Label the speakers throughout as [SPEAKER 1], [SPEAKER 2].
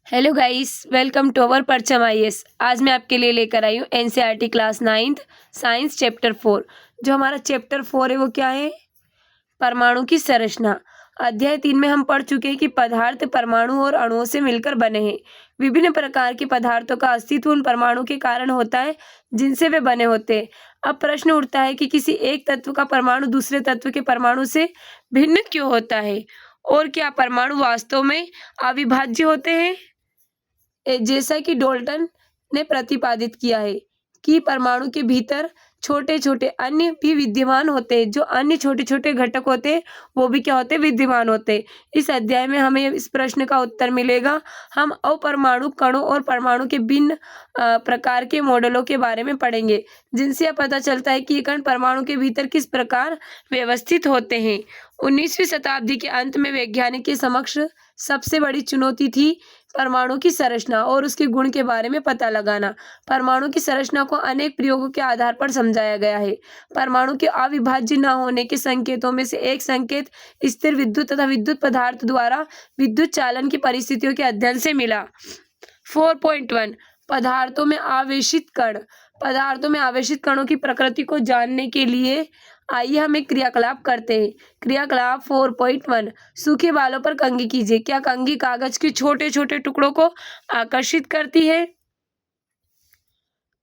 [SPEAKER 1] Hello guys, welcome to our Parcham IAS. आज मैं आपके लिए लेकर आई हूँ NCERT class 9th science chapter 4। जो हमारा चैप्टर 4 है वो क्या है? परमाणु की संरचना। अध्याय 3 में हम पढ़ चुके हैं कि पदार्थ परमाणु और अणुओं से मिलकर बने हैं। विभिन्न प्रकार के पदार्थों का अस्तित्व उन परमाणु के कारण होता है जिनसे वे बने होते हैं। अब प्रश्न उठता है कि किसी एक तत्व का परमाणु दूसरे तत्व के परमाणु से भिन्न क्यों होता है, और क्या परमाणु वास्तव में अविभाज्य होते हैं? जैसा कि डाल्टन ने प्रतिपादित किया है कि परमाणु के भीतर छोटे छोटे अन्य भी विद्यमान होते हैं। जो अन्य छोटे छोटे घटक होते हैं वो भी क्या होते हैं? विद्यमान होते हैं। इस अध्याय में हमें इस प्रश्न का उत्तर मिलेगा। हम अपरमाणु कणों और परमाणु के भिन्न प्रकार के मॉडलों के बारे में पढ़ेंगे, जिनसे यह पता चलता है कि ये कण परमाणु के भीतर किस प्रकार व्यवस्थित होते हैं। 19वीं शताब्दी के अंत में वैज्ञानिक के समक्ष सबसे बड़ी चुनौती थी परमाणु की संरचना और उसके गुण के बारे में पता लगाना। परमाणु की संरचना को अनेक प्रयोगों के आधार पर समझाया गया है। परमाणु के अविभाज्य न होने के संकेतों में से एक संकेत स्थिर विद्युत तथा विद्युत पदार्थ द्वारा विद्युत चालन की परिस्थितियों के अध्ययन से मिला। 4.1 पदार्थों में आवेशित कण। पदार्थों में आवेशित कणों की प्रकृति को जानने के लिए आइए हम एक क्रियाकलाप करते हैं। क्रियाकलाप 4.1 सूखे बालों पर कंघी कीजिए। क्या कंघी कागज के छोटे छोटे टुकड़ों को आकर्षित करती है?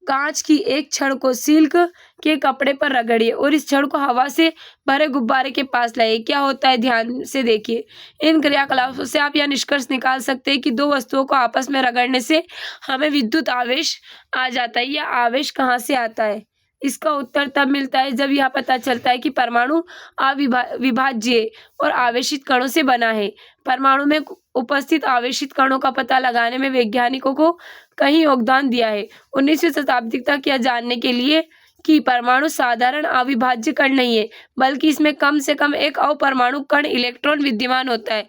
[SPEAKER 1] कांच की एक छड़ को सिल्क के कपड़े पर रगड़िए और इस छड़ को हवा से भरे गुब्बारे के पास लाइए। क्या होता है? ध्यान से देखिए। इन क्रियाकलापों से आप यह निष्कर्ष निकाल सकते हैं कि दो वस्तुओं को आपस में रगड़ने से हमें विद्युत आवेश आ जाता है। यह आवेश कहाँ से आता है? इसका उत्तर तब मिलता है जब यह पता चलता है कि परमाणु अविभाज्य और आवेशित कणों से बना है। परमाणु में उपस्थित आवेशित कणों का पता लगाने में वैज्ञानिकों को कहीं योगदान दिया है। 19वीं शताब्दी तक यह जानने के लिए कि परमाणु साधारण अविभाज्य कण नहीं है, बल्कि इसमें कम से कम एक अपरमाणु कण इलेक्ट्रॉन विद्यमान होता है,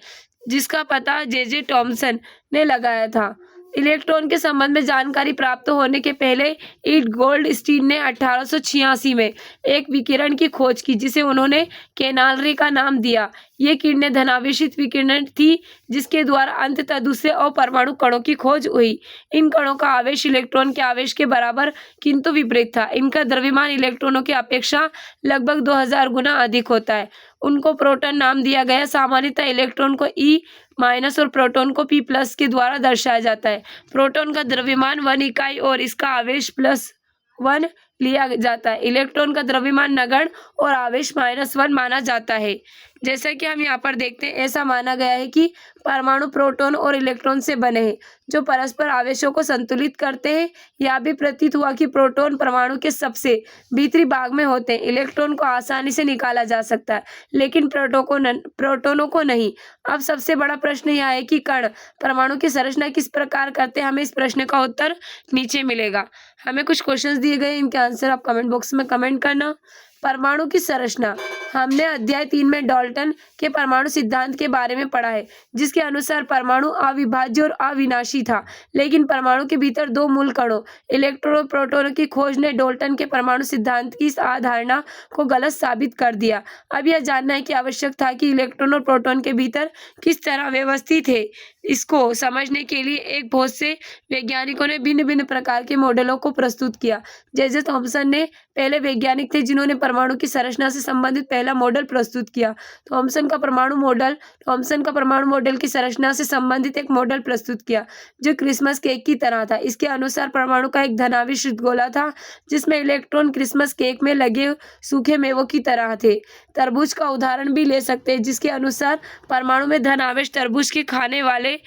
[SPEAKER 1] जिसका पता जे टॉमसन ने लगाया था। इलेक्ट्रॉन के संबंध में जानकारी प्राप्त होने के पहले ईड गोल्डस्टीन ने 1886 में एक विकिरण की खोज की, जिसे उन्होंने कैनालरी का नाम दिया। ये किरणें धनावेशित विकिरण थी, जिसके द्वारा अंततः दूसरे अपरमाणु कणों की खोज हुई। इन कणों का आवेश इलेक्ट्रॉन के आवेश के बराबर किंतु विपरीत था। इनका द्रव्यमान इलेक्ट्रॉनों की अपेक्षा लगभग 2000 गुना अधिक होता है। उनको प्रोटॉन नाम दिया गया। सामान्यतः इलेक्ट्रॉन को E- और प्रोटॉन को P+ के द्वारा दर्शाया जाता है। प्रोटॉन का द्रव्यमान 1 इकाई और इसका आवेश +1 लिया जाता है। इलेक्ट्रॉन का द्रव्यमान नगण्य और आवेश -1 माना जाता है। जैसा कि हम यहाँ पर देखते हैं, ऐसा माना गया है कि परमाणु प्रोटॉन और इलेक्ट्रॉन से बने हैं, जो परस्पर आवेशों को संतुलित करते हैं। यह भी प्रतीत हुआ कि प्रोटॉन परमाणु के सबसे भीतरी भाग में होते हैं। इलेक्ट्रॉन को आसानी से निकाला जा सकता है, लेकिन प्रोटॉनों को नहीं। अब सबसे बड़ा प्रश्न यह है कि कण परमाणु की संरचना किस प्रकार करते हैं। हमें इस प्रश्न का उत्तर नीचे मिलेगा। हमें कुछ क्वेश्चंस दिए गए, इनके आंसर आप कमेंट बॉक्स में कमेंट करना। परमाणु की संरचना। हमने अध्याय 3 में डाल्टन के परमाणु सिद्धांत के बारे में पढ़ा है, जिसके अनुसार परमाणु अविभाज्य और अविनाशी था। लेकिन परमाणु के भीतर दो मूल कणों इलेक्ट्रॉन और प्रोटॉन की खोज ने डाल्टन के परमाणु सिद्धांत की इस अवधारणा को गलत साबित कर दिया। अब यह जानना है कि आवश्यक था कि इलेक्ट्रॉन और प्रोटॉन के भीतर किस तरह व्यवस्थित है। इसको समझने के लिए एक बहुत से वैज्ञानिकों ने भिन्न भिन्न प्रकार के मॉडलों को प्रस्तुत किया। जे थॉमसन ने पहले वैज्ञानिक थे जिन्होंने परमाणु की संरचना से संबंधित पहला मॉडल प्रस्तुत किया। थॉमसन का परमाणु मॉडल की संरचना से संबंधित एक मॉडल प्रस्तुत किया, जो क्रिसमस केक की तरह था। इसके अनुसार परमाणु का एक धनावेशित गोला था, जिसमें इलेक्ट्रॉन क्रिसमस केक में लगे सूखे मेवों की तरह थे। तरबूज का उदाहरण भी ले सकते हैं, जिसके अनुसार परमाणु में धन आवेश तरबूज के खाने वाले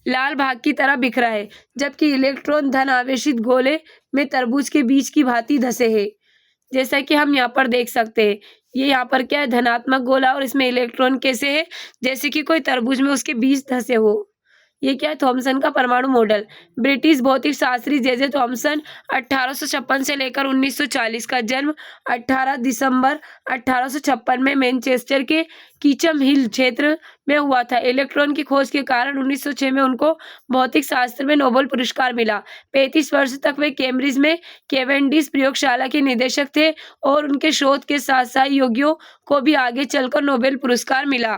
[SPEAKER 1] लाल भाग की तरह बिखरा है, जबकि इलेक्ट्रॉन धन आवेशित गोले में तरबूज के बीज की भांति धसे है। जैसा कि हम यहाँ पर देख सकते हैं, ये यहाँ पर क्या है? धनात्मक गोला, और इसमें इलेक्ट्रॉन कैसे है? जैसे कि कोई तरबूज में उसके बीज धसे हो। ये क्या है? थॉमसन का परमाणु मॉडल। ब्रिटिश भौतिक शास्त्री जे थॉमसन 1856 से लेकर 1940 का जन्म 18 दिसंबर 1856 में मैनचेस्टर के कीचम हिल क्षेत्र में हुआ था। इलेक्ट्रॉन की खोज के कारण 1906 में उनको भौतिक शास्त्र में नोबेल पुरस्कार मिला। 35 वर्ष तक वे कैम्ब्रिज में कैवेंडिश प्रयोगशाला के निदेशक थे और उनके शोध के साथ सहयोगियों को भी आगे चलकर नोबेल पुरस्कार मिला।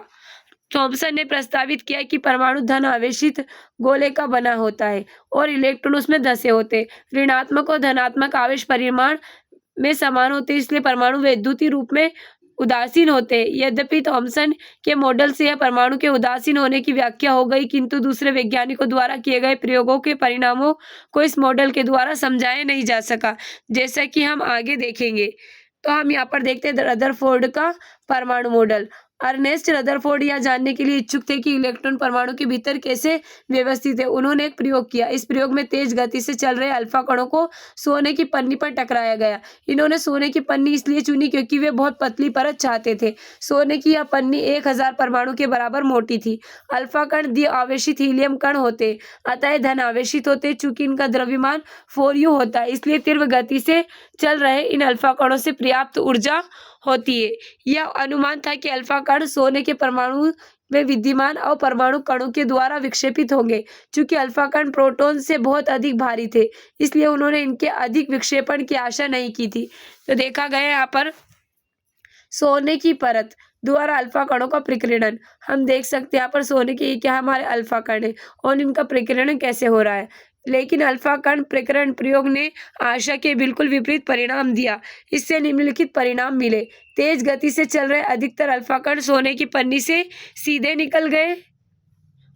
[SPEAKER 1] थॉमसन ने प्रस्तावित किया कि परमाणु धन आवेशित गोले का बना होता है और इलेक्ट्रॉन उसमें धंसे होते। ऋणात्मक और धनात्मक आवेश परिमाण में समान होते, इसलिए परमाणु वैद्युतीय रूप में उदासीन होते हैं। यद्यपि थॉमसन के मॉडल से यह परमाणु के उदासीन होने की व्याख्या हो गई, किंतु दूसरे वैज्ञानिकों द्वारा किए गए प्रयोगों के परिणामों को इस मॉडल के द्वारा समझाया नहीं जा सका, जैसा कि हम आगे देखेंगे। तो हम यहाँ पर देखते हैं रदरफोर्ड का परमाणु मॉडल। अर्नेस्ट रदरफोर्ड यह जानने के लिए इच्छुक थे कि इलेक्ट्रॉन परमाणु के भीतर कैसे व्यवस्थित है। उन्होंने एक प्रयोग किया। इस प्रयोग में तेज गति से चल रहे अल्फा कणों को सोने की पन्नी पर टकराया गया। इन्होंने सोने की पन्नी इसलिए चुनी क्योंकि वे बहुत पतली परत चाहते थे। सोने की यह पन्नी 1000 परमाणु के बराबर मोटी थी। अल्फा कण द्वि आवेशित हीलियम कण होते, अतः धन आवेशित होते। चूंकि इनका द्रव्यमान 4u होता है, इसलिए तीव्र गति से चल रहे इन अल्फा कणों से पर्याप्त ऊर्जा होती है। यह अनुमान था कि अल्फा कण सोने के परमाणु में विद्यमान अपरमाणु कणों के द्वारा विक्षेपित होंगे। चूंकि अल्फा कण प्रोटॉन से बहुत अधिक भारी थे, इसलिए उन्होंने इनके अधिक विक्षेपण की आशा नहीं की थी। तो देखा गया यहाँ पर सोने की परत द्वारा अल्फा कणों का प्रकीर्णन। हम देख सकते हैं यहाँ पर सोने के क्या हमारे अल्फा कण है और इनका प्रकीर्णन कैसे हो रहा है। लेकिन अल्फा कण प्रकीर्णन प्रयोग ने आशा के बिल्कुल विपरीत परिणाम दिया। इससे निम्नलिखित परिणाम मिले। तेज गति से चल रहे अधिकतर अल्फा कण सोने की पन्नी से सीधे निकल गए।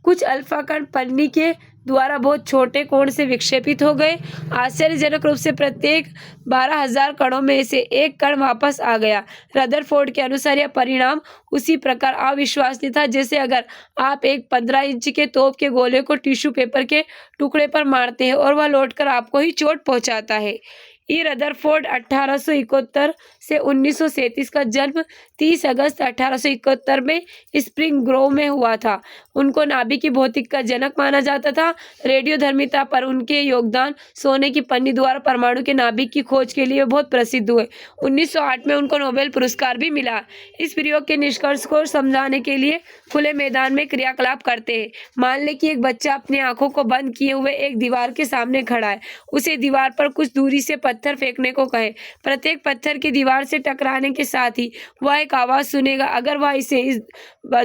[SPEAKER 1] कुछ अल्फा कण पन्नी के द्वारा बहुत छोटे कोण से विक्षेपित हो गए। आश्चर्यजनक रूप से प्रत्येक 12,000 कणों में से एक कण वापस आ गया। रदरफोर्ड के अनुसार यह परिणाम उसी प्रकार अविश्वसनीय था जैसे अगर आप एक 15 इंच के तोप के गोले को टिश्यू पेपर के टुकड़े पर मारते हैं और वह लौटकर आपको ही चोट पहुंचाता है। ई रदरफोर्ड 1871 से 1937 का जन्म 30 अगस्त 1871 में स्प्रिंग ग्रोव में हुआ था। उनको नाभिक की भौतिक का जनक माना जाता था। रेडियोधर्मिता पर उनके योगदान सोने की पन्नी द्वारा परमाणु के नाभिक की खोज के लिए बहुत प्रसिद्ध हुए। 1908 में उनको नोबेल पुरस्कार भी मिला। इस प्रयोग के निष्कर्ष को समझाने के लिए खुले मैदान में क्रियाकलाप करते हैं। मान लें कि एक बच्चा अपनी आंखों को बंद किए हुए एक दीवार के सामने खड़ा है। उसे दीवार पर कुछ दूरी से पत्थर फेंकने को कहें। प्रत्येक पत्थर की दीवार से टकराने के साथ ही वह एक आवाज सुनेगा। अगर वह इसे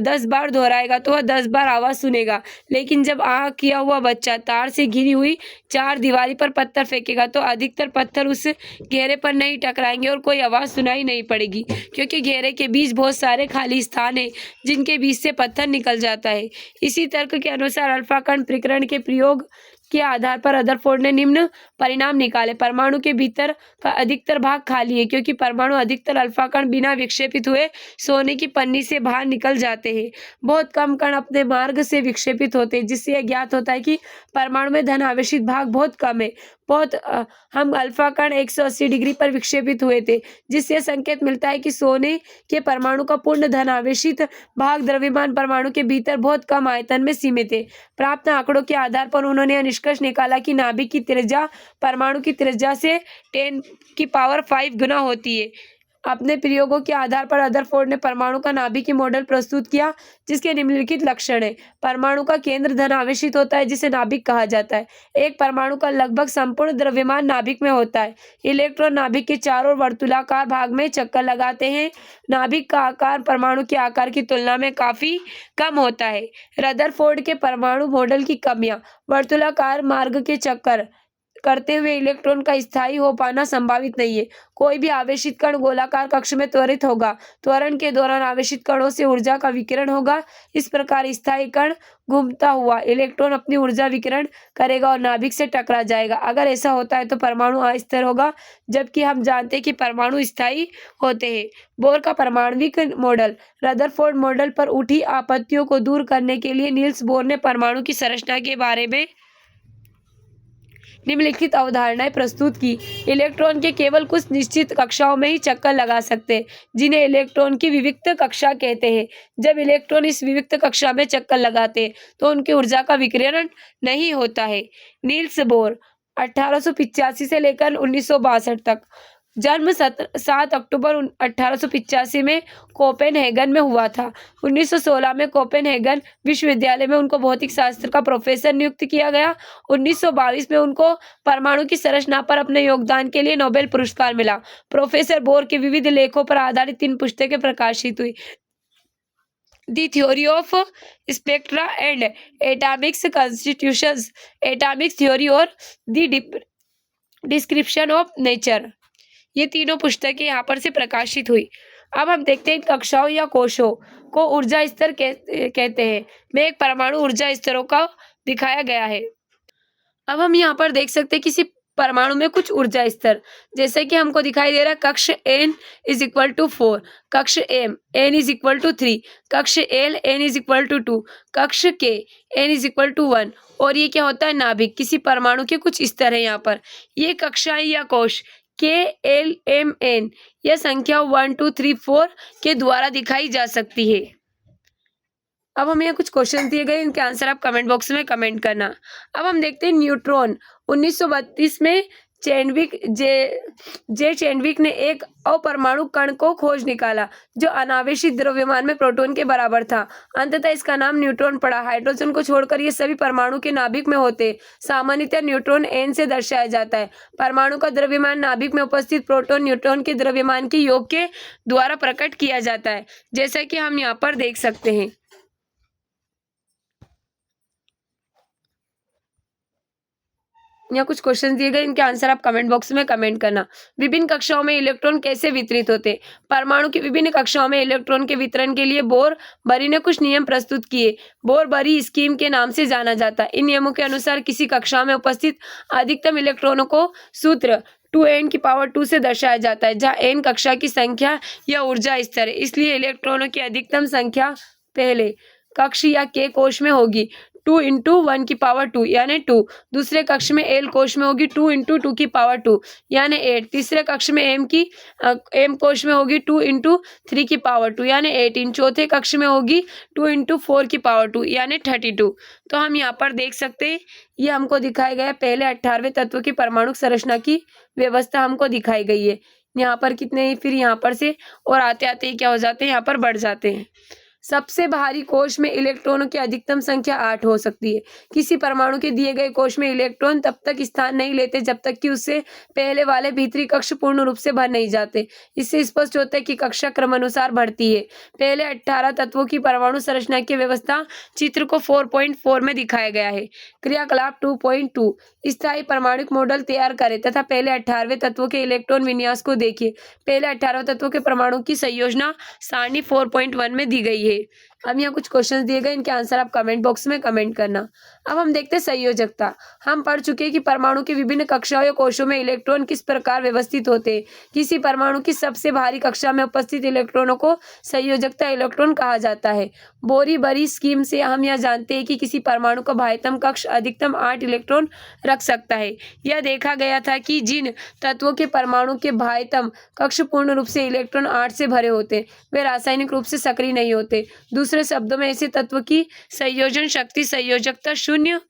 [SPEAKER 1] 10 बार दोहराएगा तो वह 10 बार आवाज सुनेगा। लेकिन जब आंख किया हुआ बच्चा तार से घिरी हुई 4 दीवारी पर पत्थर फेंकेगा तो अधिकतर पत्थर उस घेरे पर नहीं टकराएंगे और कोई आवाज सुनाई नहीं पड़ेगी, क्योंकि घेरे के बीच बहुत सारे खाली स्थान है जिनके बीच से पत्थर निकल जाता है। इसी तर्क के अनुसार अल्फा कण प्रकीर्णन के प्रयोग के आधार पर रदरफोर्ड ने निम्न परिणाम निकाले। परमाणु के भीतर का अधिकतर भाग खाली है, क्योंकि परमाणु अधिकतर अल्फा कण बिना विक्षेपित हुए सोने की पन्नी से बाहर निकल जाते हैं। बहुत कम कण अपने मार्ग से विक्षेपित होते हैं, जिससे यह ज्ञात होता है कि परमाणु में धन आवेशित भाग बहुत कम है। हम अल्फा कण 180 डिग्री पर विक्षेपित हुए थे, जिससे संकेत मिलता है कि सोने के परमाणु का पूर्ण धन आवेशित भाग द्रव्यमान परमाणु के भीतर बहुत कम आयतन में सीमित है। प्राप्त आंकड़ों के आधार पर उन्होंने यह निष्कर्ष निकाला कि नाभिक की त्रिज्या परमाणु की त्रिज्या से 10⁵ गुना होती है। अपने प्रयोगों के आधार पर रदरफोर्ड ने परमाणु का नाभिकीय मॉडल प्रस्तुत किया, जिसके निम्नलिखित लक्षण है। परमाणु का केंद्र धन आवेशित होता है, जिसे नाभिक कहा जाता है। एक परमाणु का लगभग संपूर्ण द्रव्यमान नाभिक में होता है। इलेक्ट्रॉन नाभिक के चारों ओर वर्तुलाकार भाग में चक्कर लगाते हैं। नाभिक का आकार परमाणु के आकार की तुलना में काफी कम होता है। रदरफोर्ड के परमाणु मॉडल की कमियां: वर्तुलाकार मार्ग के चक्कर करते हुए इलेक्ट्रॉन का स्थायी हो पाना संभावित नहीं है। कोई भी आवेशित कण गोलाकार कक्ष में त्वरित होगा। त्वरण के दौरान आवेशित कणों से ऊर्जा का विकिरण होगा। इस प्रकार स्थायी कण घूमता हुआ इलेक्ट्रॉन अपनी ऊर्जा विकिरण करेगा और नाभिक से टकरा जाएगा। अगर ऐसा होता है तो परमाणु अस्थिर होगा, जबकि हम जानते हैं कि परमाणु स्थायी होते हैं। बोर का परमाणविक मॉडल: रदरफोर्ड मॉडल पर उठी आपत्तियों को दूर करने के लिए नील्स बोर ने परमाणु की संरचना के बारे में निम्नलिखित अवधारणाएं प्रस्तुत की। इलेक्ट्रॉन के केवल कुछ निश्चित कक्षाओं में ही चक्कर लगा सकते हैं, जिन्हें इलेक्ट्रॉन की विविक्त कक्षा कहते हैं। जब इलेक्ट्रॉन इस विविक्त कक्षा में चक्कर लगाते हैं तो उनकी ऊर्जा का विकिरण नहीं होता है। नील्स बोर 1885 से लेकर 1962 तक। जन्म 7 अक्टूबर 1885 में कोपेनहेगन में हुआ था। 1916 में कोपेनहेगन विश्वविद्यालय में उनको भौतिक शास्त्र का प्रोफेसर नियुक्त किया गया। 1922 में उनको परमाणु की संरचना पर अपने योगदान के लिए नोबेल पुरस्कार मिला। प्रोफेसर बोर के विविध लेखों पर आधारित 3 पुस्तकें प्रकाशित हुई। The theory of spectra and atomics constitutions atomic theory और the description of nature, ये तीनों पुस्तकें यहाँ पर से प्रकाशित हुई। अब हम देखते हैं कक्षाओं या कोशों को ऊर्जा स्तर कहते हैं। में एक परमाणु ऊर्जा स्तरों का दिखाया गया है। अब हम यहाँ पर देख सकते हैं किसी परमाणु में कुछ ऊर्जा स्तर, जैसे कि हमको दिखाई दे रहा है कक्ष N इज इक्वल टू 4, कक्ष M N is equal to 3, कक्ष L N is equal to 2, कक्ष K N is equal to 1। और ये क्या होता है, नाभिक। किसी परमाणु के कुछ स्तर है यहाँ पर। ये कक्षाएं या कोश K L M N यह संख्या 1 2 3 4 के द्वारा दिखाई जा सकती है। अब हमें यहाँ कुछ क्वेश्चन दिए गए, इनके आंसर आप कमेंट बॉक्स में कमेंट करना। अब हम देखते हैं न्यूट्रॉन। 1932 में चैडविक ने एक अपरमाणु कण को खोज निकाला जो अनावेशित द्रव्यमान में प्रोटॉन के बराबर था। अंततः इसका नाम न्यूट्रॉन पड़ा। हाइड्रोजन को छोड़कर ये सभी परमाणु के नाभिक में होते। सामान्यतः न्यूट्रॉन N से दर्शाया जाता है। परमाणु का द्रव्यमान नाभिक में उपस्थित प्रोटॉन न्यूट्रॉन के द्रव्यमान के योग के द्वारा प्रकट किया जाता है, जैसा कि हम यहाँ पर देख सकते हैं। यहाँ कुछ क्वेश्चन दिए गए, इनके आंसर आप कमेंट बॉक्स में कमेंट करना। विभिन्न कक्षाओं में इलेक्ट्रॉन कैसे वितरित होते? परमाणु की विभिन्न कक्षाओं में इलेक्ट्रॉन के वितरण के लिए बोर बरी ने कुछ नियम प्रस्तुत किए। बोर बरी स्कीम के नाम से जाना जाता है। इन नियमों के अनुसार किसी कक्षा में उपस्थित अधिकतम इलेक्ट्रॉनों को सूत्र 2n की पावर 2 से दर्शाया जाता है, जहाँ n कक्षा की संख्या या ऊर्जा स्तर है। इसलिए इलेक्ट्रॉनों की अधिकतम संख्या पहले कक्ष या K कोश में होगी 2 इंटू 1 की पावर 2 यानी 2। दूसरे कक्ष में L कोश में होगी 2 इंटू 2 की पावर 2 यानी 8। तीसरे कक्ष में M कोश में होगी 2 इंटू 3 की पावर 2 यानी 18। चौथे कक्ष में होगी 2 इंटू 4 की पावर 2 यानी 32। तो हम यहाँ पर देख सकते हैं, ये हमको दिखाया गया पहले 18वें तत्व की परमाणु संरचना की व्यवस्था हमको दिखाई गई है। यहाँ पर कितने, फिर यहाँ पर से और आते आते क्या हो जाते हैं, यहाँ पर बढ़ जाते हैं। सबसे भारी कोश में इलेक्ट्रॉनों की अधिकतम संख्या 8 हो सकती है। किसी परमाणु के दिए गए कोश में इलेक्ट्रॉन तब तक स्थान नहीं लेते जब तक कि उससे पहले वाले भीतरी कक्ष पूर्ण रूप से भर नहीं जाते। इससे स्पष्ट होता है कि कक्षा क्रमानुसार बढ़ती है। पहले 18 तत्वों की परमाणु संरचना की व्यवस्था चित्र को 4.4 में दिखाया गया है। क्रियाकलाप 2.2 स्थायी परमाणुक मॉडल तैयार करें तथा पहले 18वें तत्वों के इलेक्ट्रॉन विन्यास को देखिए। पहले 18वें तत्वों के परमाणु की संयोजना सारणी 4.1 में दी गई है। अब यहाँ कुछ क्वेश्चंस दिए गए, इनके आंसर आप कमेंट बॉक्स में कमेंट करना। अब हम देखते हैं संयोजकता। हम पढ़ चुके हैं कि परमाणु की विभिन्न कक्षाओं या कोशों में इलेक्ट्रॉन किस प्रकार व्यवस्थित होते हैं। किसी परमाणु की सबसे भारी कक्षा में उपस्थित इलेक्ट्रॉनों को संयोजकता इलेक्ट्रॉन कहा जाता है। बोरी बरी स्कीम से हम यह जानते हैं कि किसी परमाणु का बाह्यतम कक्ष अधिकतम 8 इलेक्ट्रॉन रख सकता है। यह देखा गया था कि जिन तत्वों के परमाणु के बाह्यतम कक्ष पूर्ण रूप से इलेक्ट्रॉन 8 से भरे होते वे रासायनिक रूप से सक्रिय नहीं होते। दूसरे शब्दों में ऐसे तत्व की संयोजन शक्ति संयोजकता 0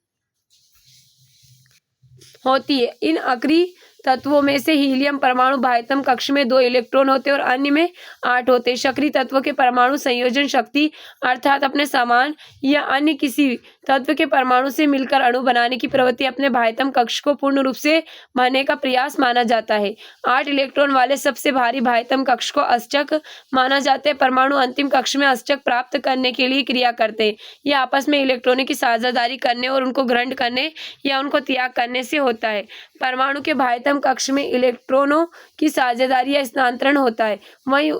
[SPEAKER 1] होती है। इन अक्रिय तत्वों में से हीलियम परमाणु बाह्यतम कक्ष में 2 इलेक्ट्रॉन होते हैं और अन्य में 8 होते हैं। सक्रिय तत्वों के परमाणु संयोजन शक्ति अर्थात अपने समान या अन्य किसी तत्व के परमाणु से मिलकर अणु बनाने की प्रवृत्ति अपने बाह्यतम कक्ष को पूर्ण रूप से भरने का प्रयास माना जाता है। 8 इलेक्ट्रॉन वाले सबसे भारी बाह्यतम कक्ष को अष्टक माना जाता है। परमाणु अंतिम कक्ष में अष्टक प्राप्त करने के लिए क्रिया करते हैं। यह आपस में इलेक्ट्रॉनों की साझेदारी करने और उनको ग्रहण करने या उनको त्याग करने से होता है। परमाणु के बाह्यतम कक्ष में इलेक्ट्रॉनों की साझेदारी या स्थानांतरण होता है। वहीं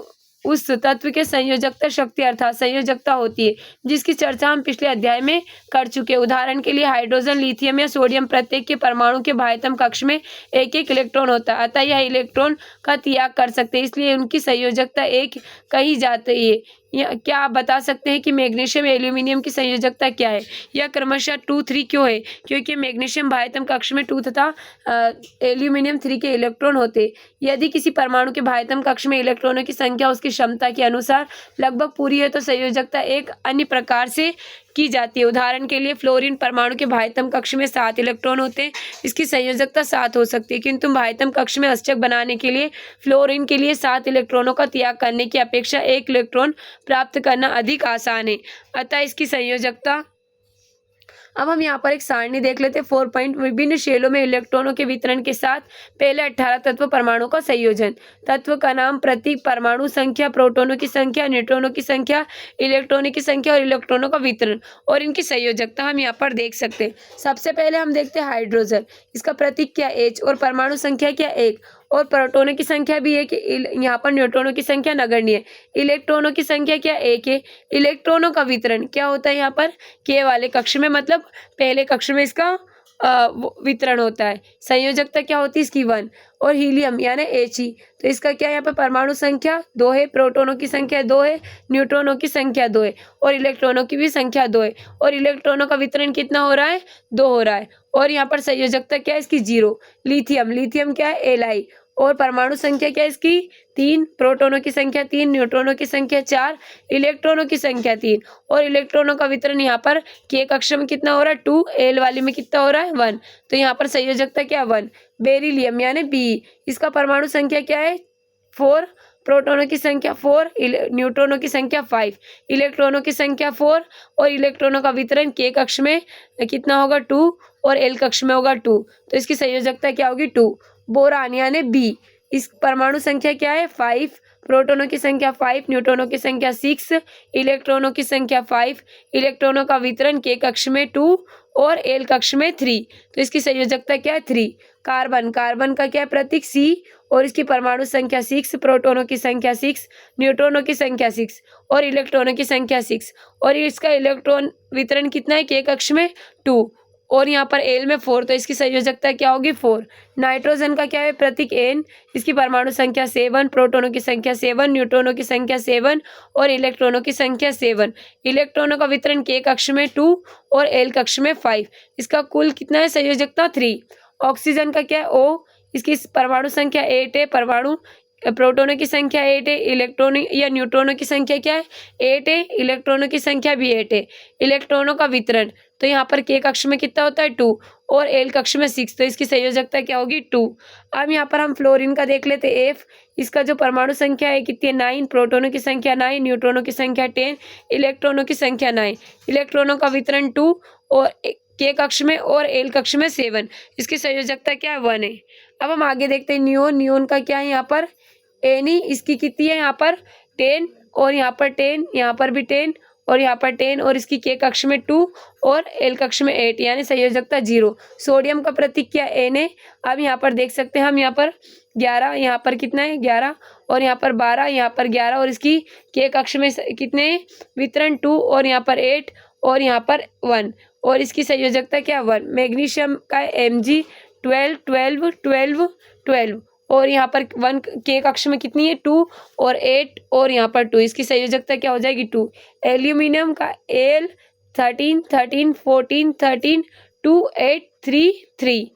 [SPEAKER 1] उस तत्व के संयोजकता शक्ति अर्थात संयोजकता होती है, जिसकी चर्चा हम पिछले अध्याय में कर चुके हैं। उदाहरण के लिए हाइड्रोजन, लिथियम या सोडियम प्रत्येक के परमाणु के बाह्यतम कक्ष में एक एक इलेक्ट्रॉन होता है, अतः यह इलेक्ट्रॉन का त्याग कर सकते हैं, इसलिए उनकी संयोजकता एक कही जाती है। क्या आप बता सकते हैं कि मैग्नीशियम या एल्यूमिनियम की संयोजकता क्या है? यह क्रमशः 2 3 क्यों है? क्योंकि मैग्नीशियम बाह्यतम कक्ष में 2 तथा एल्यूमिनियम 3 के इलेक्ट्रॉन होते। यदि किसी परमाणु के बाह्यतम कक्ष में इलेक्ट्रॉनों की संख्या उसकी क्षमता के अनुसार लगभग पूरी है तो संयोजकता एक अन्य प्रकार से की जाती है। उदाहरण के लिए फ्लोरीन परमाणु के बाह्यतम कक्ष में 7 इलेक्ट्रॉन होते हैं, इसकी संयोजकता 7 हो सकती है, किंतु बाह्यतम कक्ष में अष्टक बनाने के लिए फ्लोरीन के लिए 7 इलेक्ट्रॉनों का त्याग करने की अपेक्षा 1 इलेक्ट्रॉन प्राप्त करना अधिक आसान है, अतः इसकी संयोजकता अब हम यहाँ पर एक सारणी देख लेते हैं 4 पॉइंट। विभिन्न शेलों में इलेक्ट्रॉनों के वितरण के साथ पहले 18 तत्व परमाणु का संयोजन। तत्व का नाम, प्रतीक, परमाणु संख्या, प्रोटॉनों की संख्या, न्यूट्रॉनों की संख्या, इलेक्ट्रॉनों की संख्या और इलेक्ट्रॉनों का वितरण और इनकी संयोजकता हम यहाँ पर देख सकते हैं। सबसे पहले हम देखते हैं हाइड्रोजन। इसका प्रतीक क्या H और परमाणु संख्या क्या 1 और प्रोटॉनों की संख्या भी है कि यहाँ पर न्यूट्रॉनों की संख्या नगण्य है। इलेक्ट्रॉनों की संख्या क्या 1 है। इलेक्ट्रॉनों का वितरण क्या होता है यहाँ पर K वाले कक्ष में, मतलब पहले कक्ष में इसका वितरण होता है। संयोजकता क्या होती है इसकी 1 और हीलियम यानी He, तो इसका क्या यहाँ पर परमाणु संख्या 2 है, प्रोटॉनों की संख्या 2 है, न्यूट्रॉनों की संख्या 2 है और इलेक्ट्रॉनों की भी संख्या 2 है और इलेक्ट्रॉनों का वितरण कितना हो रहा है 2 हो रहा है और यहाँ पर संयोजकता क्या है इसकी 0। लिथियम क्या है Li और परमाणु संख्या क्या है इसकी 3, प्रोटॉनों की संख्या 3, न्यूट्रॉनों की संख्या 4, इलेक्ट्रॉनों की संख्या 3 और इलेक्ट्रॉनों का वितरण यहाँ पर K कक्ष में कितना हो रहा है 2, L वाले में कितना हो रहा है 1, तो यहाँ पर संयोजकता क्या 1। बेरिलियम यानी Be, इसका परमाणु संख्या क्या है 4, प्रोटॉनों की संख्या 4, न्यूट्रॉनों की संख्या 5, इलेक्ट्रॉनों की संख्या 4 और इलेक्ट्रॉनों का वितरण K कक्ष में कितना होगा 2 और L कक्ष में होगा 2, तो इसकी संयोजकता क्या होगी 2। बोरान यानी B, इस परमाणु संख्या क्या है 5, प्रोटॉनों की संख्या 5, न्यूट्रॉनों की संख्या 6, इलेक्ट्रॉनों की संख्या 5, इलेक्ट्रॉनों का वितरण K कक्ष में 2 और L कक्ष में 3, तो इसकी संयोजकता क्या है 3। कार्बन का क्या है प्रतीक C और इसकी परमाणु संख्या 6, प्रोटॉनों की संख्या 6, न्यूट्रॉनों की संख्या 6 और इलेक्ट्रॉनों की संख्या 6 और इसका इलेक्ट्रॉन वितरण कितना है K कक्ष में 2 और यहाँ पर L में 4, तो इसकी संयोजकता क्या होगी 4। नाइट्रोजन का क्या है प्रतीक N, इसकी परमाणु संख्या 7, प्रोटॉनों की संख्या 7, न्यूट्रॉनों की संख्या 7 और इलेक्ट्रॉनों की संख्या 7, इलेक्ट्रॉनों का वितरण K कक्ष में 2 और L कक्ष में 5, इसका कुल कितना है संयोजकता 3। ऑक्सीजन का क्या है O, इसकी परमाणु संख्या 8 है, परमाणु प्रोटॉनों की संख्या 8 है, इलेक्ट्रॉनों या न्यूट्रॉनों की संख्या क्या है 8 है, इलेक्ट्रॉनों की संख्या भी 8 है। इलेक्ट्रॉनों का वितरण तो यहाँ पर K कक्ष में कितना होता है 2 और L कक्ष में 6, तो इसकी संयोजकता क्या होगी 2। अब यहाँ पर हम फ्लोरीन का देख लेते हैं F, इसका जो परमाणु संख्या है कितनी है 9, प्रोटॉनों की संख्या 9, न्यूट्रॉनों की संख्या 10, इलेक्ट्रॉनों की संख्या 9, इलेक्ट्रॉनों का वितरण 2 और K कक्ष में और L कक्ष में 7, इसकी संयोजकता क्या है 1 है। अब हम आगे देखते हैं नियोन का क्या है यहाँ पर Na, इसकी कितनी है यहाँ पर 10 और यहाँ पर 10, यहाँ पर भी 10 और यहाँ पर 10 और इसकी K कक्ष में 2 और L कक्ष में 8, यानी संयोजकता 0। सोडियम का प्रतीक क्या है Na, अब यहाँ पर देख सकते हैं हम यहाँ पर 11, यहाँ पर कितना है 11 और यहाँ पर 12, यहाँ पर 11 और इसकी K कक्ष में कितने वितरण 2 और यहाँ पर 8 और यहाँ पर 1 और इसकी संयोजकता क्या 1। मैग्नीशियम का Mg 12 12 12 12 और यहाँ पर 1 K कक्ष में कितनी है 2 और 8 और यहाँ पर 2, इसकी संयोजकता क्या हो जाएगी 2। एल्यूमिनियम का Al 13 13 14 13 2 8 3 3।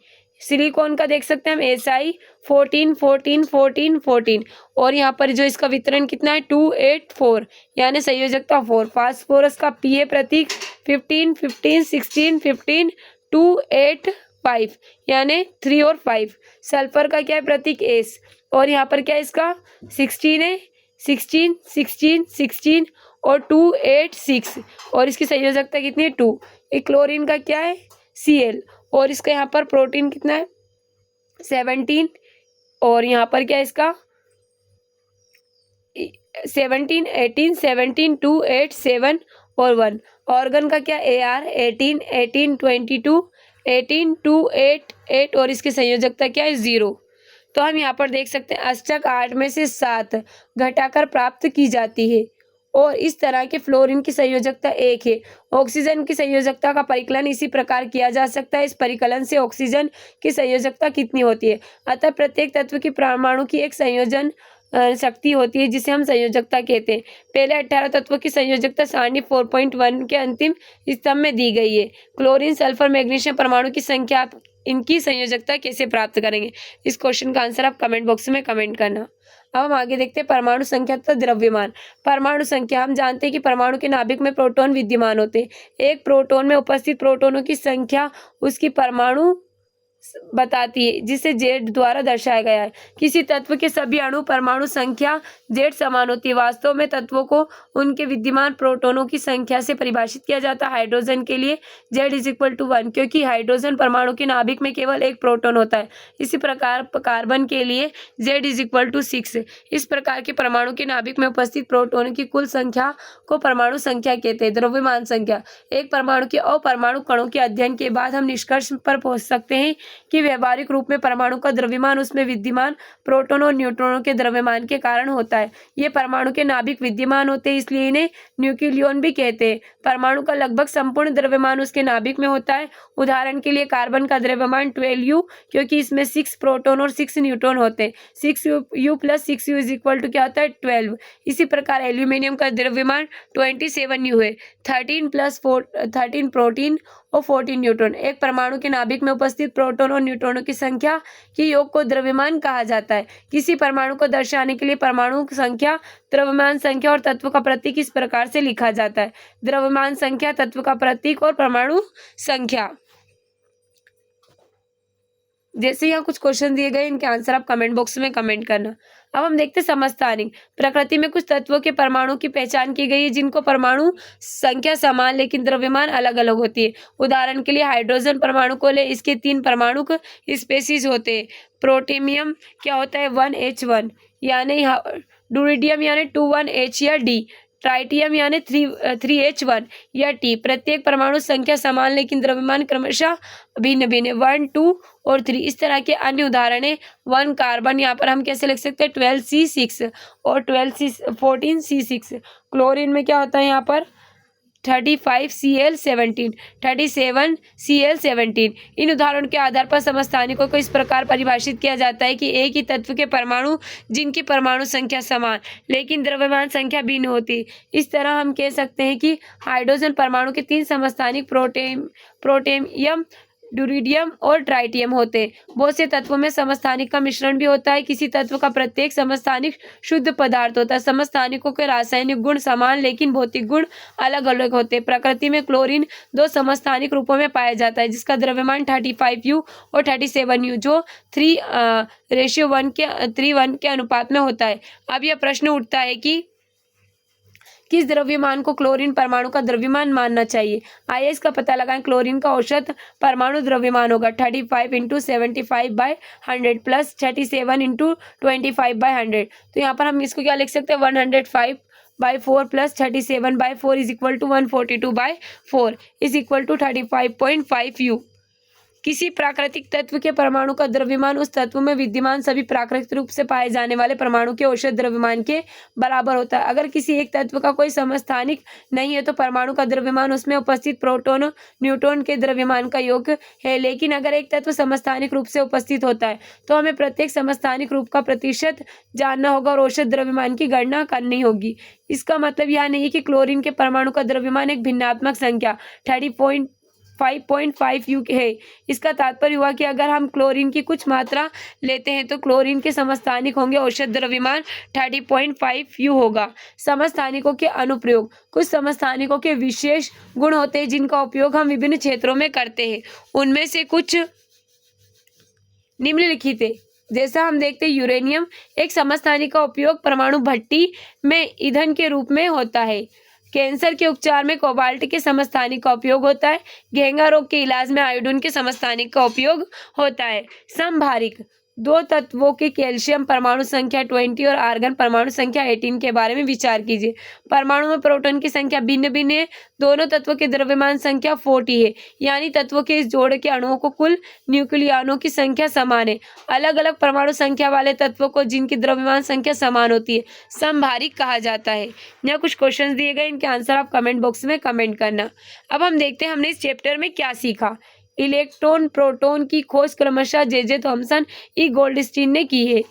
[SPEAKER 1] सिलिकॉन का देख सकते हैं हम Si 14 14 14 14 और यहाँ पर जो इसका वितरण कितना है 2 8 4, यानी संयोजकता 4। फास्फोरस का Pa प्रतीक 15 15 16 15 2 8 5, यानी 3 और 5। सल्फर का क्या है प्रतीक S और यहाँ पर क्या है इसका 16 है, 16 16 16 और 2 8 6 और इसकी संयोजकता कितनी है 2। एक क्लोरीन का क्या है Cl और इसका यहाँ पर प्रोटीन कितना है 17 और यहाँ पर क्या है इसका 17 18 17 2 8 7 और 1। ऑर्गन का क्या Ar 18 18 22 18 2 8 8 और इसकी संयोजकता क्या है 0। तो हम यहाँ पर देख सकते हैं अष्टक 8 में से 7 घटाकर प्राप्त की जाती है और इस तरह के फ्लोरीन की संयोजकता 1 है। ऑक्सीजन की संयोजकता का परिकलन इसी प्रकार किया जा सकता है। इस परिकलन से ऑक्सीजन की संयोजकता कितनी होती है। अतः प्रत्येक तत्व की परमाणु की एक संयोजन शक्ति होती है जिसे हम संयोजकता कहते हैं। पहले 18 तत्वों की संयोजकता सारणी 4.1 के अंतिम स्तंभ में दी गई है। क्लोरीन सल्फर मैग्नीशियम परमाणु की संख्या, आप इनकी संयोजकता कैसे प्राप्त करेंगे, इस क्वेश्चन का आंसर आप कमेंट बॉक्स में कमेंट करना। अब हम आगे देखते हैं परमाणु संख्या तथा द्रव्यमान। परमाणु संख्या, हम जानते हैं कि परमाणु के नाभिक में प्रोटॉन विद्यमान होते हैं। एक प्रोटॉन में उपस्थित प्रोटॉनों की संख्या उसकी परमाणु बताती है, जिसे जेड द्वारा दर्शाया गया है। किसी तत्व के सभी अणु परमाणु संख्या जेड समान होती है। वास्तव में तत्वों को उनके विद्यमान प्रोटॉनों की संख्या से परिभाषित किया जाता है। हाइड्रोजन के लिए जेड इज इक्वल टू 1, क्योंकि हाइड्रोजन परमाणु के नाभिक में केवल एक प्रोटॉन होता है। इसी प्रकार कार्बन के लिए जेड इज इक्वल टू 6। इस प्रकार के परमाणु के नाभिक में उपस्थित प्रोटॉनों की कुल संख्या को परमाणु संख्या कहते हैं। द्रव्यमान संख्या। एक परमाणु के अपरमाणु कणों के अध्ययन के बाद हम निष्कर्ष पर पहुंच सकते हैं कि व्यवहारिक रूप में परमाणु का द्रव्यमान उसमें विद्यमान प्रोटॉन और न्यूट्रॉनों के द्रव्यमान के कारण होता है। ये परमाणु के नाभिक विद्यमान होते हैं, इसलिए इन्हें न्यूक्लियॉन भी कहते हैं। परमाणु का लगभग संपूर्ण द्रव्यमान उसके नाभिक में होता है। उदाहरण के लिए कार्बन का द्रव्यमान 12U, क्योंकि इसमें 6 प्रोटॉन और 6 न्यूट्रॉन होते हैं। 6U plus 6U is equal to क्या होता है 12। इसी प्रकार एल्यूमिनियम का द्रव्यमान 27U है। 13 प्रोटीन और 14 न्यूट्रॉन। एक परमाणु के नाभिक में उपस्थित प्रोटॉन और न्यूट्रॉनों की संख्या के योग को द्रव्यमान कहा जाता है। किसी परमाणु को दर्शाने के लिए परमाणु संख्या, द्रव्यमान संख्या और तत्व का प्रतीक इस प्रकार से लिखा जाता है। द्रव्यमान संख्या, तत्व का प्रतीक और परमाणु संख्या। जैसे यहाँ कुछ क्वेश्चन दिए गए, इनके आंसर आप कमेंट बॉक्स में कमेंट करना। अब हम देखते हैं समस्थानिक। प्रकृति में कुछ तत्वों के परमाणु की पहचान की गई है जिनको परमाणु संख्या समान लेकिन द्रव्यमान अलग अलग होती है। उदाहरण के लिए हाइड्रोजन परमाणु को ले, इसके 3 परमाणु स्पेसीज होते हैं। प्रोटेमियम क्या होता है 1H1 यानी ड्यूरेडियम यानी 21H या D। ट्राइटियम यानी 3H1 या T। प्रत्येक परमाणु संख्या समान लेकिन द्रव्यमान क्रमशः भिन्न भिन्न 1, 2 और 3। इस तरह के अन्य उदाहरण है 1 कार्बन, यहाँ पर हम कैसे लिख सकते हैं 12C6 और 14C6। क्लोरीन में क्या होता है यहाँ पर 35Cl17, 37Cl17। इन उदाहरणों के आधार पर समस्थानिकों को इस प्रकार परिभाषित किया जाता है कि एक ही तत्व के परमाणु जिनकी परमाणु संख्या समान लेकिन द्रव्यमान संख्या भिन्न होती है। इस तरह हम कह सकते हैं कि हाइड्रोजन परमाणु के 3 समस्थानिक प्रोटेमियम, ड्यूरेडियम और ट्राइटियम होते हैं। बहुत से तत्वों में समस्थानिक का मिश्रण भी होता है। किसी तत्व का प्रत्येक समस्थानिक शुद्ध पदार्थ होता है। समस्थानिकों के रासायनिक गुण समान लेकिन भौतिक गुण अलग अलग होते हैं। प्रकृति में क्लोरीन 2 समस्थानिक रूपों में पाया जाता है जिसका द्रव्यमान 35U और 37U जो 3:1 के अनुपात में होता है। अब यह प्रश्न उठता है कि किस द्रव्यमान को क्लोरीन परमाणु का द्रव्यमान मानना चाहिए। आइए इसका पता लगाएं। क्लोरीन का औसत परमाणु द्रव्यमान होगा 35 × 75/100 प्लस 37 × 25/100। तो यहाँ पर हम इसको क्या लिख सकते हैं 105/4 plus 37/4 is equal to 142/4 is equal to 35.5U। किसी प्राकृतिक तत्व के परमाणु का द्रव्यमान उस तत्व में विद्यमान सभी प्राकृतिक रूप से पाए जाने वाले परमाणु के औसत द्रव्यमान के बराबर होता है। अगर किसी एक तत्व का कोई समस्थानिक नहीं है तो परमाणु का द्रव्यमान उसमें उपस्थित प्रोटॉन न्यूट्रॉन के द्रव्यमान का योग है। लेकिन अगर एक तत्व समस्थानिक रूप से उपस्थित होता है तो हमें प्रत्येक समस्थानिक रूप का प्रतिशत जानना होगा और औसत द्रव्यमान की गणना करनी होगी। इसका मतलब यह नहीं है कि क्लोरीन के परमाणु का द्रव्यमान एक भिन्नात्मक संख्या 5.5U है। इसका तात्पर्य हुआ कि अगर हम क्लोरीन की कुछ मात्रा लेते हैं तो क्लोरीन के समस्थानिक होंगे, औसत द्रव्यमान 30.5U होगा। समस्थानिकों के अनुप्रयोग। कुछ समस्थानिकों के विशेष गुण होते हैं जिनका उपयोग हम विभिन्न क्षेत्रों में करते हैं। उनमें से कुछ निम्नलिखित है। जैसा हम देखते हैं यूरेनियम एक समस्थानिक का उपयोग परमाणु भट्टी में ईंधन के रूप में होता है। कैंसर के उपचार में कोबाल्ट के समस्थानिक का उपयोग होता है। घेंगा रोग के इलाज में आयोडीन के समस्थानिक का उपयोग होता है। समभारिक। 2 तत्वों के कैल्शियम परमाणु संख्या 20 और आर्गन परमाणु संख्या 18 के बारे में विचार कीजिए। परमाणु में प्रोटॉन की संख्या भिन्न भिन्न है। दोनों तत्वों की द्रव्यमान संख्या 40 है, यानी तत्वों के इस जोड़ के अणुओं को कुल न्यूक्लियॉनों की संख्या समान है। अलग अलग परमाणु संख्या वाले तत्वों को जिनकी द्रव्यमान संख्या समान होती है समभारिक कहा जाता है। यहाँ कुछ क्वेश्चन दिए गए, इनके आंसर आप कमेंट बॉक्स में कमेंट करना। अब हम देखते हैं हमने इस चैप्टर में क्या सीखा। इलेक्ट्रॉन प्रोटॉन की खोज क्रमशः जे थॉमसन, ई गोल्डस्टीन ने की है।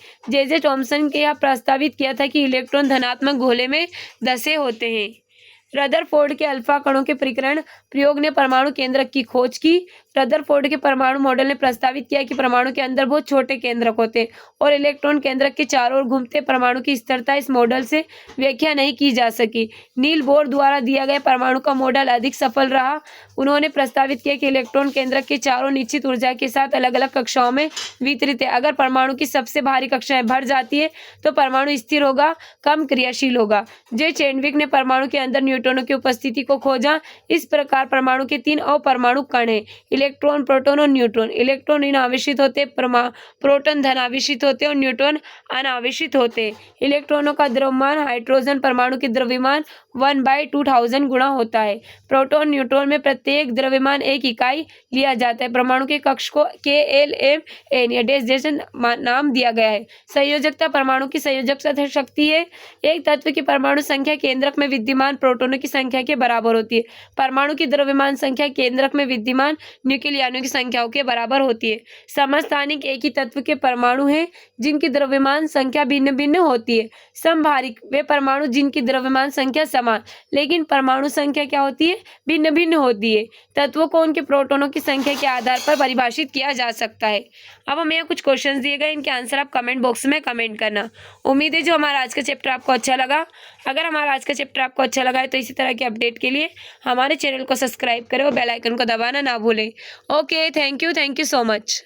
[SPEAKER 1] जे थॉमसन के यह प्रस्तावित किया था कि इलेक्ट्रॉन धनात्मक गोले में धंसे होते हैं। रदरफोर्ड के अल्फा कणों के प्रकीर्णन प्रयोग ने परमाणु केंद्रक की खोज की। रदरफोर्ड के परमाणु मॉडल ने प्रस्तावित किया कि परमाणु के अंदर बहुत छोटे केंद्रक होते और इलेक्ट्रॉन केंद्रक के चारों ओर घूमते। परमाणु की स्थिरता इस मॉडल से व्याख्या नहीं की जा सकी। नील बोर द्वारा दिया गया परमाणु का मॉडल अधिक सफल रहा। उन्होंने प्रस्तावित किया कि इलेक्ट्रॉन केंद्रक के चारों निश्चित ऊर्जा के साथ अलग अलग कक्षाओं में वितरित है। अगर परमाणु की सबसे भारी कक्षाएं भर जाती है तो परमाणु स्थिर होगा, कम क्रियाशील होगा। जे चैडविक ने परमाणु के अंदर न्यूट्रॉनों की उपस्थिति को खोजा। इस प्रकार परमाणु के 3 अपरमाणु कण हैं, इलेक्ट्रॉन, प्रोटॉन और न्यूट्रॉन। इलेक्ट्रॉन ऋण आवेशित होते, प्रोटॉन धन आवेशित होते और न्यूट्रॉन अनावेशित होते। इलेक्ट्रॉनों का द्रव्यमान हाइड्रोजन परमाणु के द्रव्यमान 1/2000 गुणा होता है। प्रोटॉन न्यूट्रॉन में प्रत्येक द्रव्यमान एक इकाई लिया जाता है। परमाणु के कक्ष को KLMN या डैश जैसे नाम दिया गया है। संयोजकता परमाणु की संयोजक शक्ति है। एक तत्व की परमाणु संख्या केंद्रक में विद्यमान प्रोटॉनों की संख्या के बराबर होती है। परमाणु की द्रव्यमान संख्या केंद्रक में विद्यमान न्यूक्लियनों की संख्याओं के बराबर होती है। समस्थानिक एक ही तत्व के परमाणु हैं जिनकी द्रव्यमान संख्या भिन्न भिन्न होती है। समभारिक वे परमाणु जिनकी द्रव्यमान संख्या समान लेकिन परमाणु संख्या क्या होती है, भिन्न भिन्न होती है। तत्वों को उनके प्रोटॉनों की संख्या के आधार पर परिभाषित किया जा सकता है। अब हमें यहाँ कुछ क्वेश्चंस दिए गए, इनके आंसर आप कमेंट बॉक्स में कमेंट करना। उम्मीद है जो हमारा आज का चैप्टर आपको अच्छा लगा। अगर हमारा आज का चैप्टर आपको अच्छा लगा है तो इसी तरह के अपडेट के लिए हमारे चैनल को सब्सक्राइब करें और बेल आइकन को दबाना ना भूलें। Okay, thank you so much.